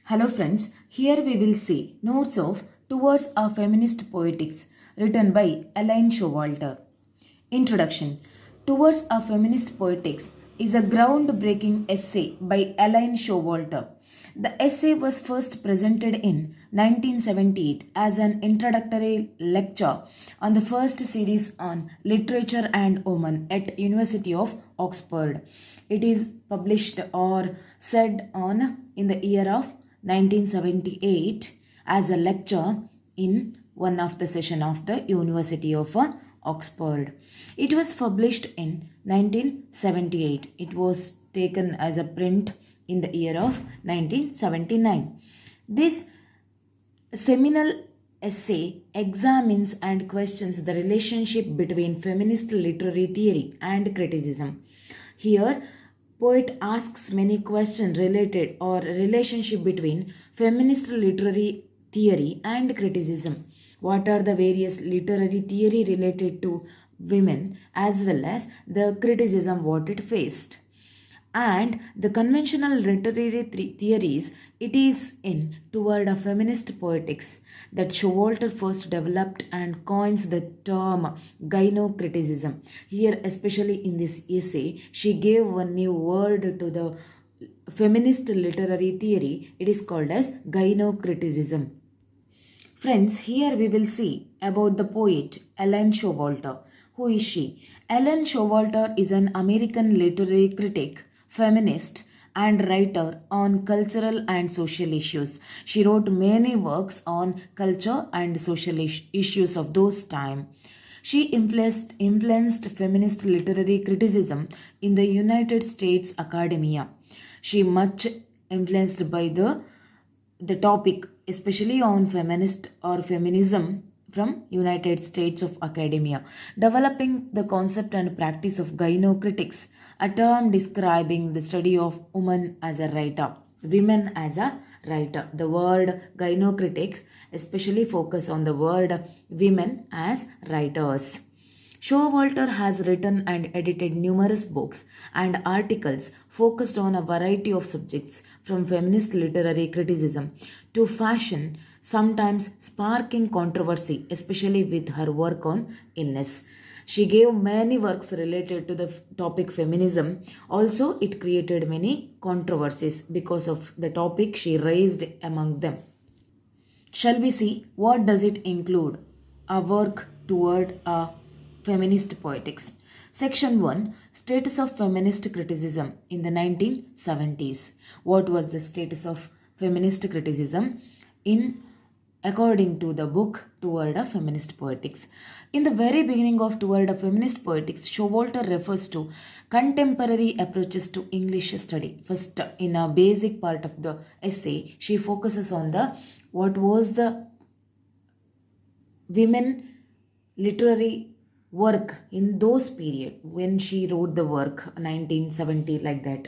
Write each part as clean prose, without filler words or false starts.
Hello friends, here we will see notes of Towards a Feminist Poetics written by Elaine Showalter. Introduction. Towards a Feminist Poetics is a groundbreaking essay by Elaine Showalter. The essay was first presented in 1978 as an introductory lecture on the first series on literature and women at University of Oxford. It is published or said on in the year of 1978 as a lecture in one of the session of the University of Oxford. It was published in 1978. It was taken as a print in the year of 1979. This seminal essay examines and questions the relationship between feminist literary theory and criticism. Here, poet asks many questions related or relationship between feminist literary theory and criticism. What are the various literary theory related to women as well as the criticism what it faced? And the conventional literary theories it is in toward a feminist poetics that Showalter first developed and coins the term gynocriticism. Here, especially in this essay, she gave one new word to the feminist literary theory. It is called as gynocriticism. Friends, here we will see about the poet Elaine Showalter. Who is she? Elaine Showalter is an American literary critic, feminist, and writer on cultural and social issues. She wrote many works on culture and social issues of those time. She influenced feminist literary criticism in the United States academia. She much influenced by the topic, especially on feminist or feminism from United States of academia, developing the concept and practice of gynocritics, a term describing the study of women as a writer, women as a writer. The word gynocritics especially focus on the word women as writers. Showalter has written and edited numerous books and articles focused on a variety of subjects from feminist literary criticism to fashion, sometimes sparking controversy, especially with her work on illness. She gave many works related to the topic feminism. Also, it created many controversies because of the topic she raised among them. Shall we see what does it include? A work toward a feminist poetics. Section 1, Status of Feminist Criticism in the 1970s. What was the status of feminist criticism in according to the book Toward a Feminist Poetics? In the very beginning of Toward a Feminist Poetics, Showalter refers to contemporary approaches to English study. First, in a basic part of the essay, she focuses on the what was the women literary work in those period when she wrote the work 1970 like that.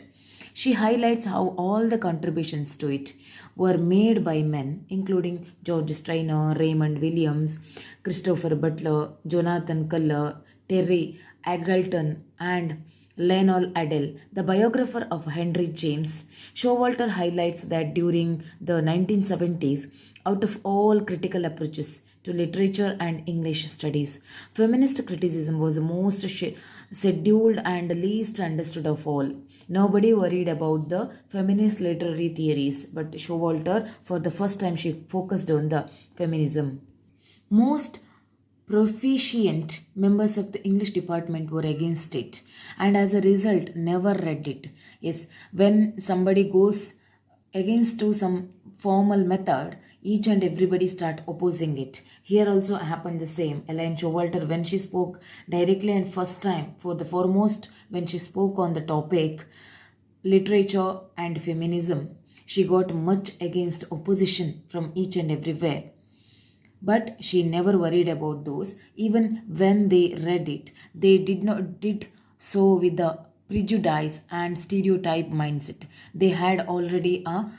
She highlights how all the contributions to it were made by men including George Steiner, Raymond Williams, Christopher Butler, Jonathan Culler, Terry Eagleton and Lionel Adele, the biographer of Henry James. Showalter highlights that during the 1970s, out of all critical approaches to literature and English studies, feminist criticism was the most scheduled and least understood of all. Nobody worried about the feminist literary theories, but Showalter, for the first time, she focused on the feminism. Most proficient members of the English department were against it and as a result never read it. Yes, when somebody goes against to some formal method, each and everybody start opposing it. Here also happened the same. Elaine Showalter, when she spoke directly and first time for the foremost when she spoke on the topic literature and feminism, she got much against opposition from each and everywhere. But she never worried about those. Even when they read it, they did so with the prejudice and stereotype mindset. They had already a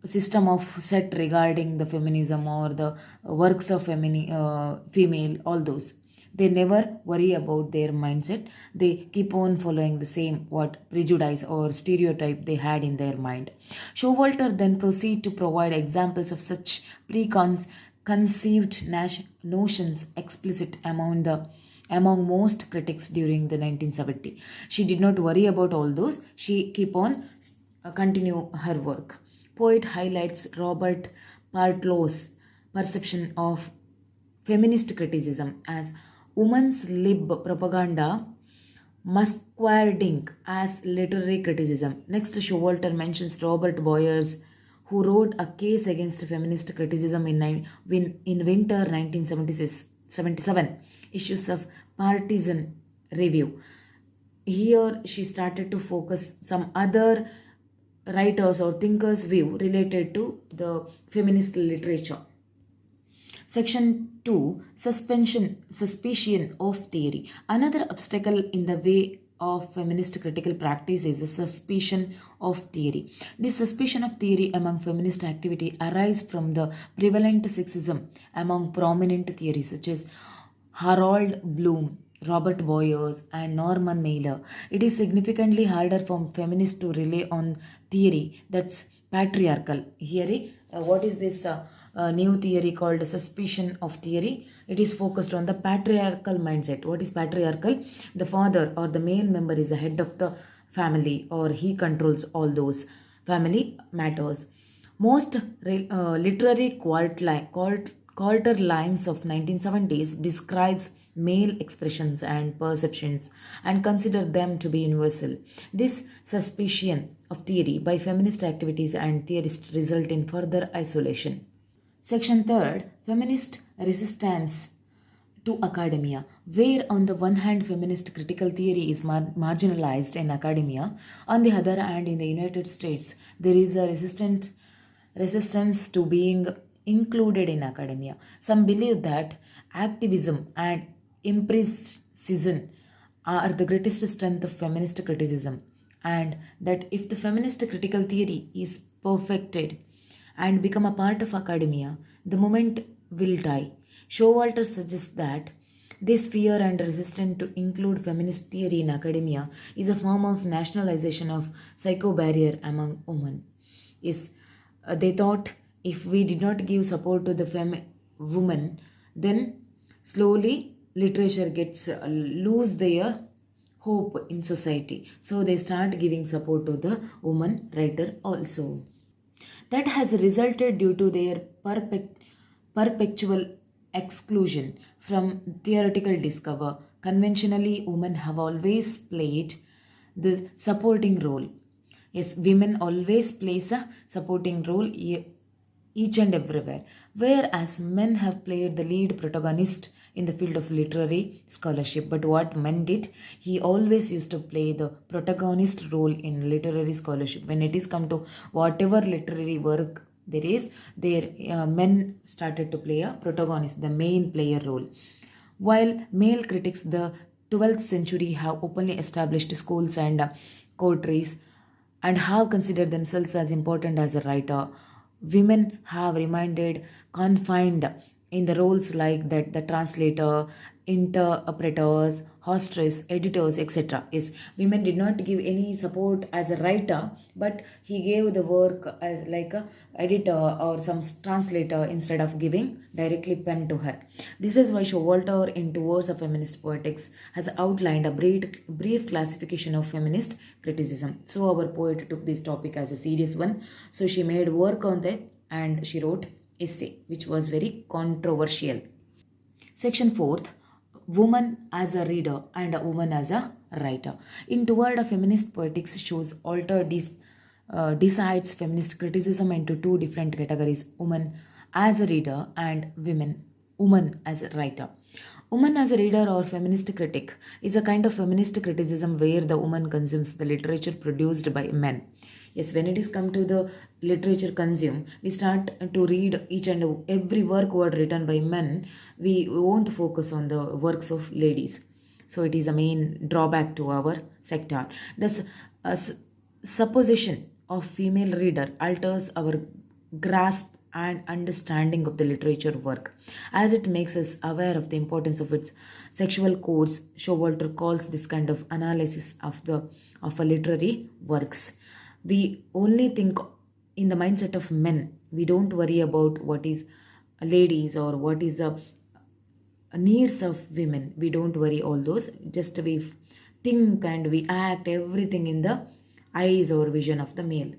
system of set regarding the feminism or the works of female, all those. They never worry about their mindset. They keep on following the same what prejudice or stereotype they had in their mind. Showalter then proceed to provide examples of such preconceived notions explicit among most critics during the 1970. She did not worry about all those. She keep on continue her work. Poet highlights Robert Partlow's perception of feminist criticism as women's lib propaganda masquerading as literary criticism. Next, Showalter mentions Robert Boyers, who wrote a case against feminist criticism in winter 1977 issues of Partisan Review. Here, she started to focus some other writers or thinkers' view related to the feminist literature. Section 2, Suspicion of theory. Another obstacle in the way of feminist critical practice is a suspicion of theory. This suspicion of theory among feminist activity arises from the prevalent sexism among prominent theories such as Harold Bloom, Robert Boyers, and Norman Mailer. It is significantly harder for feminists to rely on theory that's patriarchal. Here, what is this new theory called suspicion of theory? It is focused on the patriarchal mindset. What is patriarchal? The father or the male member is the head of the family, or he controls all those family matters. Most literary quarter lines of 1970s describes male expressions and perceptions and consider them to be universal. This suspicion of theory by feminist activities and theorists result in further isolation. Section 3, Feminist Resistance to Academia, where on the one hand feminist critical theory is marginalized in academia, on the other hand in the United States there is a resistance to being included in academia. Some believe that activism and empiricism are the greatest strength of feminist criticism, and that if the feminist critical theory is perfected and become a part of academia, the movement will die. Showalter suggests that this fear and resistance to include feminist theory in academia is a form of nationalization of psycho-barrier among women. They thought if we did not give support to the woman, then slowly literature gets lose their hope in society. So they start giving support to the woman writer also. That has resulted due to their perpetual exclusion from theoretical discover. Conventionally, women have always played the supporting role. Yes, women always plays a supporting role each and everywhere, whereas men have played the lead protagonist in the field of literary scholarship. But what men did, he always used to play the protagonist role in literary scholarship. When it is come to whatever literary work there is, men started to play a protagonist, the main player role. While male critics, the 12th century have openly established schools and coteries and have considered themselves as important as a writer, women have remained confined in the roles like that the translator, interpreters, hostess, editors, etc. Yes, women did not give any support as a writer, but he gave the work as like a editor or some translator instead of giving directly pen to her. This is why Showalter in Towards of Feminist Poetics has outlined a brief classification of feminist criticism. So our poet took this topic as a serious one. So she made work on that and she wrote essay which was very controversial. Section 4th, Woman as a Reader and a Woman as a Writer. In Toward a Feminist Poetics, Showalter decides feminist criticism into two different categories: woman as a reader and woman as a writer. Woman as a reader or feminist critic is a kind of feminist criticism where the woman consumes the literature produced by men. Yes, when it is come to the literature consume, we start to read each and every work written by men. We won't focus on the works of ladies. So it is a main drawback to our sector. Thus, supposition of female reader alters our grasp and understanding of the literature work, as it makes us aware of the importance of its sexual codes. Showalter calls this kind of analysis of a literary works. We only think in the mindset of men. We don't worry about what is ladies or what is the needs of women. We don't worry all those. Just we think and we act everything in the eyes or vision of the male.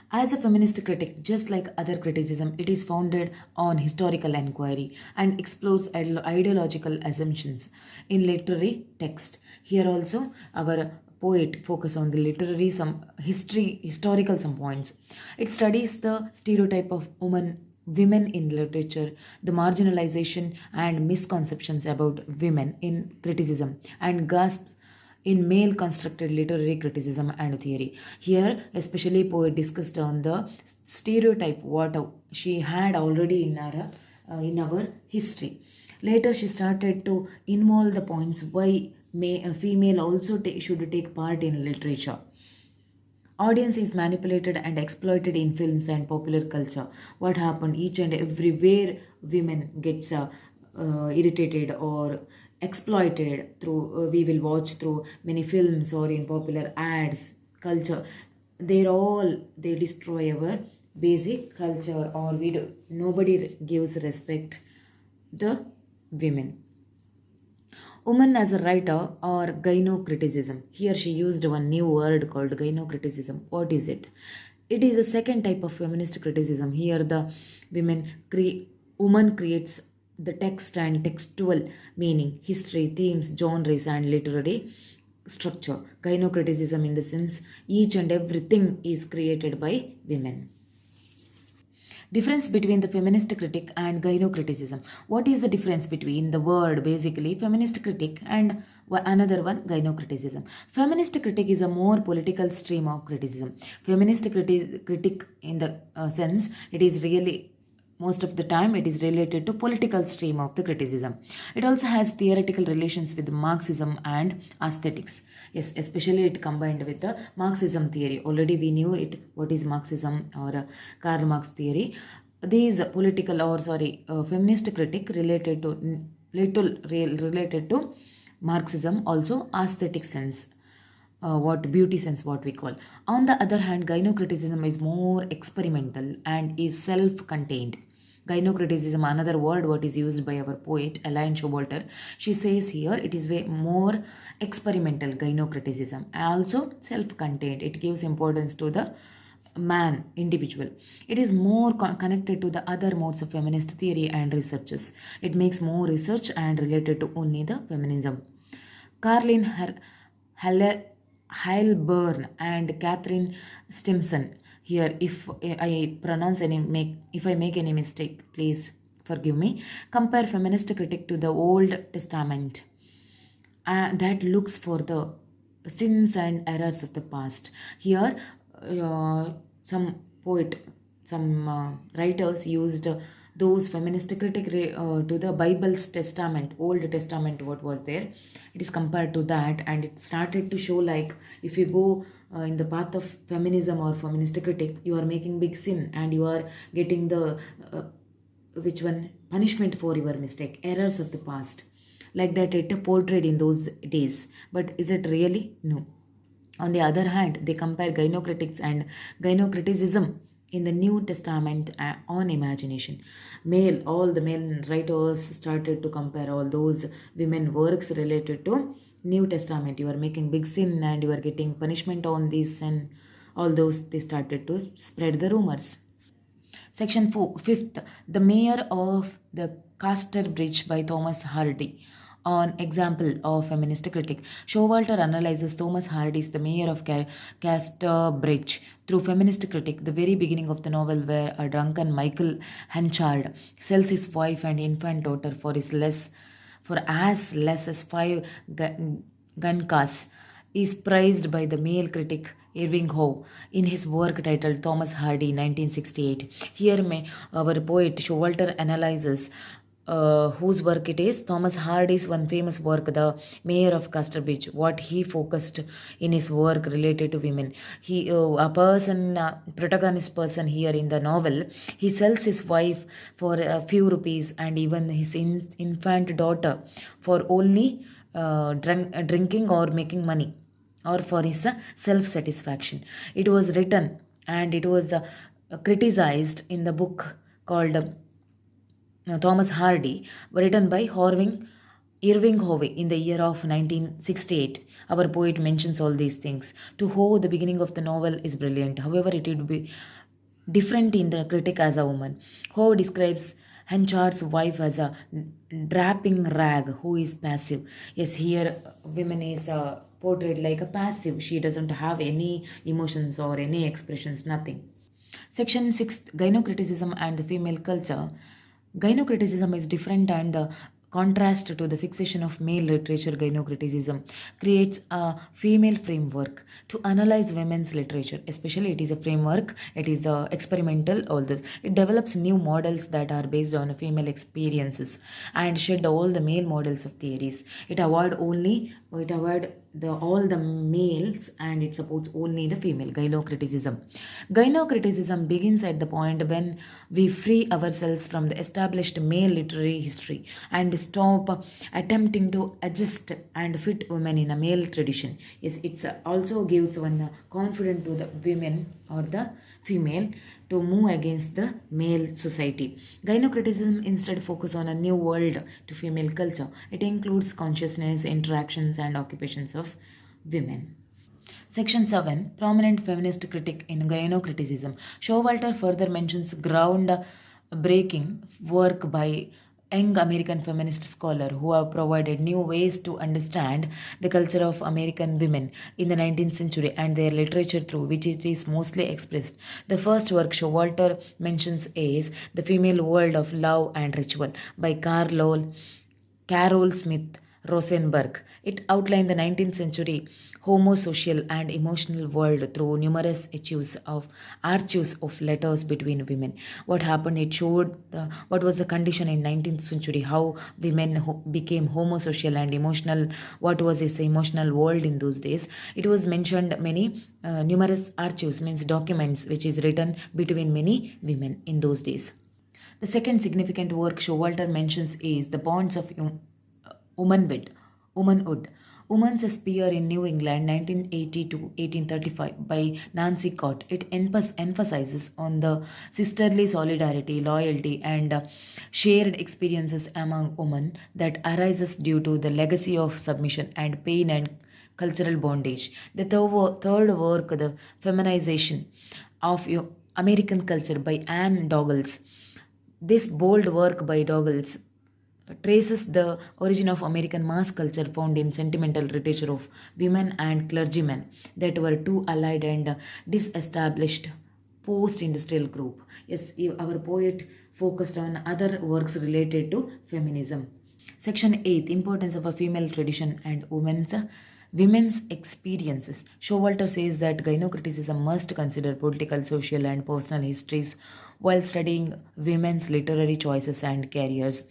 As a feminist critic, just like other criticism, it is founded on historical inquiry and explores ideological assumptions in literary text. Here also, our poet focus on the literary some historical some points. It studies the stereotype of women in literature, the marginalization and misconceptions about women in criticism, and grasps in male constructed literary criticism and theory. Here, especially poet discussed on the stereotype what she had already in our history. Later, she started to involve the points why a female also should take part in literature. Audience is manipulated and exploited in films and popular culture. What happened each and everywhere women gets irritated or exploited through we will watch through many films or in popular ads culture. They destroy our basic culture, or nobody gives respect the women. Woman as a writer or gynocriticism. Here she used one new word called gynocriticism. What is it? It is a second type of feminist criticism. Here the woman creates the text and textual meaning, history, themes, genres, and literary structure. Gynocriticism in the sense each and everything is created by women. Difference between the feminist critic and gynocriticism. What is the difference between the word basically feminist critic and another one gynocriticism? Feminist critic is a more political stream of criticism. Feminist critic in the sense it is really most of the time it is related to political stream of the criticism. It also has theoretical relations with Marxism and aesthetics. Yes, especially it combined with the Marxism theory. Already we knew it what is Marxism or Karl Marx theory. These political or feminist critic related to related to Marxism, also aesthetic sense. What beauty sense what we call. On the other hand, gynocriticism is more experimental and is self-contained. Gynocriticism, another word what is used by our poet Elaine Showalter. She says here it is way more experimental gynocriticism, also self-contained. It gives importance to the man, individual. It is more connected to the other modes of feminist theory and researches. It makes more research and related to only the feminism. Carlin Heilburn and Catherine Stimson. Here, if I make any mistake, please forgive me. Compare feminist critic to the Old Testament that looks for the sins and errors of the past. Here, some writers used those feminist critic to the Bible's Testament, Old Testament, what was there. It is compared to that, and it started to show like if you go in the path of feminism or feminist critic, you are making big sin and you are getting the which one punishment for your mistake, errors of the past. Like that, it portrayed in those days. But is it really? No. On the other hand, they compare gynocritics and gynocriticism in the New Testament on imagination. All the male writers started to compare all those women works related to New Testament. You are making big sin and you are getting punishment on this, and all those they started to spread the rumors. Section 4, fifth, The Mayor of the Castor Bridge by Thomas Hardy. On example of feminist critic, Showalter analyzes Thomas Hardy's The Mayor of Castor Bridge through feminist critic. The very beginning of the novel, where a drunken Michael Henchard sells his wife and infant daughter for as less as 5 gunkas, is praised by the male critic Irving Howe in his work titled Thomas Hardy 1968. Here our poet Showalter analyzes whose work it is. Thomas Hardy's one famous work, The Mayor of Casterbridge, what he focused in his work related to women. A person, protagonist person here in the novel, he sells his wife for a few rupees and even his infant daughter for only drinking or making money or for his self satisfaction. It was written and it was criticized in the book called Thomas Hardy, written by Irving Howe in the year of 1968. Our poet mentions all these things. To Howe, the beginning of the novel is brilliant. However, it would be different in the critic as a woman. Howe describes Henchard's wife as a draping rag who is passive. Yes, here women is portrayed like a passive. She doesn't have any emotions or any expressions, nothing. Section 6, Gynocriticism and the female culture. Gynocriticism is different and the contrast to the fixation of male literature. Gynocriticism creates a female framework to analyze women's literature. Especially it is a framework, it is experimental, all this. It develops new models that are based on female experiences and shed all the male models of theories. It avoid all the males and it supports only the female. Gynocriticism begins at the point when we free ourselves from the established male literary history and stop attempting to adjust and fit women in a male tradition. Yes, it also gives one confidence to the women or the female to move against the male society. Gynocriticism instead focus on a new world to female culture. It includes consciousness, interactions, and occupations of women. Section 7, Prominent Feminist Critic in Gynocriticism. Showalter further mentions ground-breaking work by young American feminist scholars who have provided new ways to understand the culture of American women in the 19th century and their literature through which it is mostly expressed. The first work Showalter mentions is The Female World of Love and Ritual by Carol Smith Rosenberg. It outlined the 19th century homosocial and emotional world through numerous archives of letters between women. What happened? It showed what was the condition in 19th century, how women became homosocial and emotional. What was this emotional world in those days? It was mentioned many numerous archives, means documents, which is written between many women in those days. The second significant work Showalter mentions is The Bonds of Womanhood. Woman's Spear in New England, 1980 to 1835, by Nancy Cott. It emphasizes on the sisterly solidarity, loyalty, and shared experiences among women that arises due to the legacy of submission and pain and cultural bondage. The third work, The Feminization of American Culture by Anne Douglas. This bold work by Douglas traces the origin of American mass culture found in sentimental literature of women and clergymen that were two allied and disestablished post-industrial group. Yes, our poet focused on other works related to feminism. Section 8, Importance of a Female Tradition and Women's Experiences. Showalter says that gynocriticism must consider political, social, and personal histories while studying women's literary choices and careers.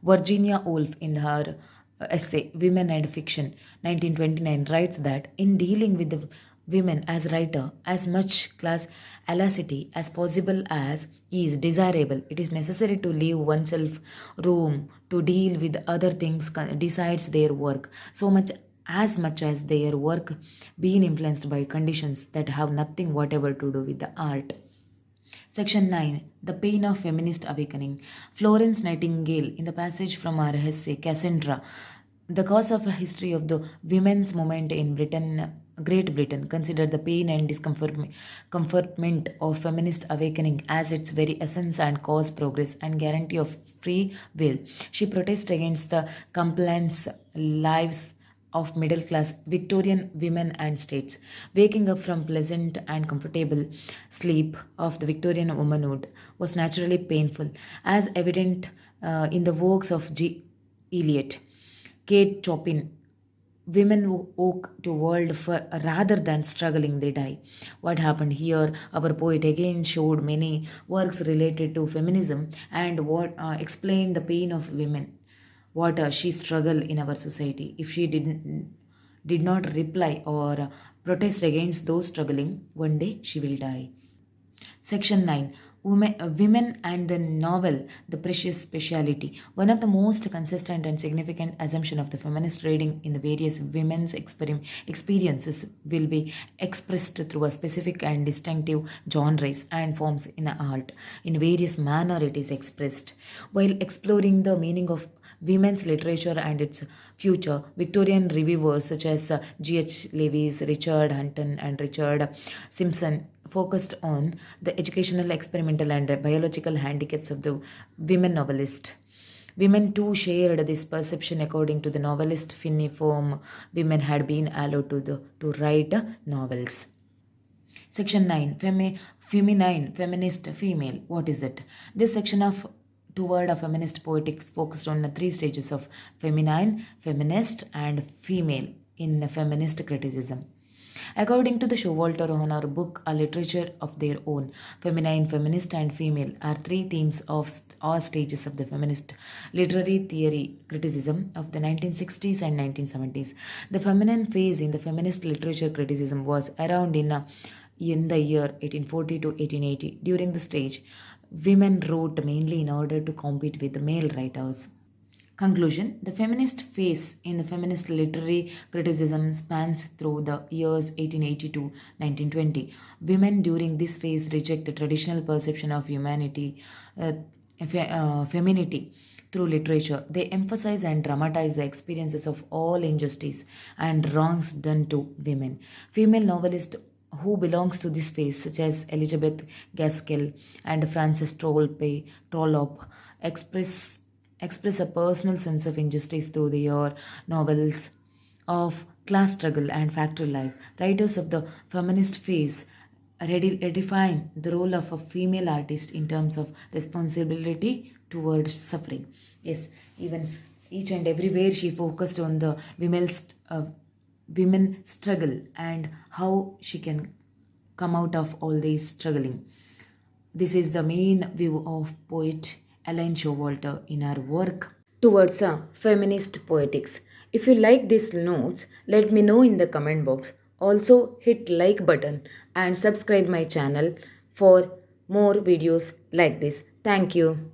Virginia Woolf, in her essay Women and Fiction, 1929, writes that in dealing with the women as writer, as much class elasticity as possible as is desirable, it is necessary to leave oneself room to deal with other things besides their work, much as their work being influenced by conditions that have nothing whatever to do with the art. Section 9, The Pain of Feminist Awakening. Florence Nightingale, in the passage from her essay Cassandra, The Cause of a History of the Women's Movement in Great Britain, considered the pain and discomfortment of feminist awakening as its very essence and cause progress and guarantee of free will. She protests against the compliance lives of middle class Victorian women and states. Waking up from pleasant and comfortable sleep of the Victorian womanhood was naturally painful, as evident in the works of G. Eliot, Kate Chopin, women who walk to world for rather than struggling they die. What happened here? Our poet again showed many works related to feminism and what explained the pain of women, what she struggle in our society. If she did not reply or protest against those struggling, one day she will die. Section 9, Women and the Novel, the Precious Speciality. One of the most consistent and significant assumption of the feminist reading in the various women's experiences will be expressed through a specific and distinctive genres and forms in art. In various manner it is expressed. While exploring the meaning of women's literature and its future, Victorian reviewers such as G.H. Lewis, Richard Hunton, and Richard Simpson focused on the educational, experimental, and biological handicaps of the women novelist. Women too shared this perception. According to the novelist Finney Foam, women had been allowed to write novels. Section 9, Feminine, Feminist, Female. What is it? This section of toward a feminist poetics focused on the three stages of feminine, feminist, and female in the feminist criticism. According to the Showalter on her book A Literature of Their Own, feminine, feminist, and female are three themes of all stages of the feminist literary theory criticism of the 1960s and 1970s. The feminine phase in the feminist literature criticism was around in the year 1840 to 1880. During the stage, women wrote mainly in order to compete with the male writers. Conclusion: the feminist phase in the feminist literary criticism spans through the years 1880 to 1920. Women during this phase reject the traditional perception of femininity through literature. They emphasize and dramatize the experiences of all injustice and wrongs done to women. Female novelists who belongs to this phase, such as Elizabeth Gaskell and Frances Trollope, express a personal sense of injustice through their novels of class struggle and factory life. Writers of the feminist phase redefine the role of a female artist in terms of responsibility towards suffering. Yes, even each and everywhere she focused on the women struggle and how she can come out of all this struggling. This is the main view of poet Elaine Showalter in her work towards a feminist poetics. If you like these notes, let me know in the comment box. Also hit like button and subscribe my channel for more videos like this. Thank you.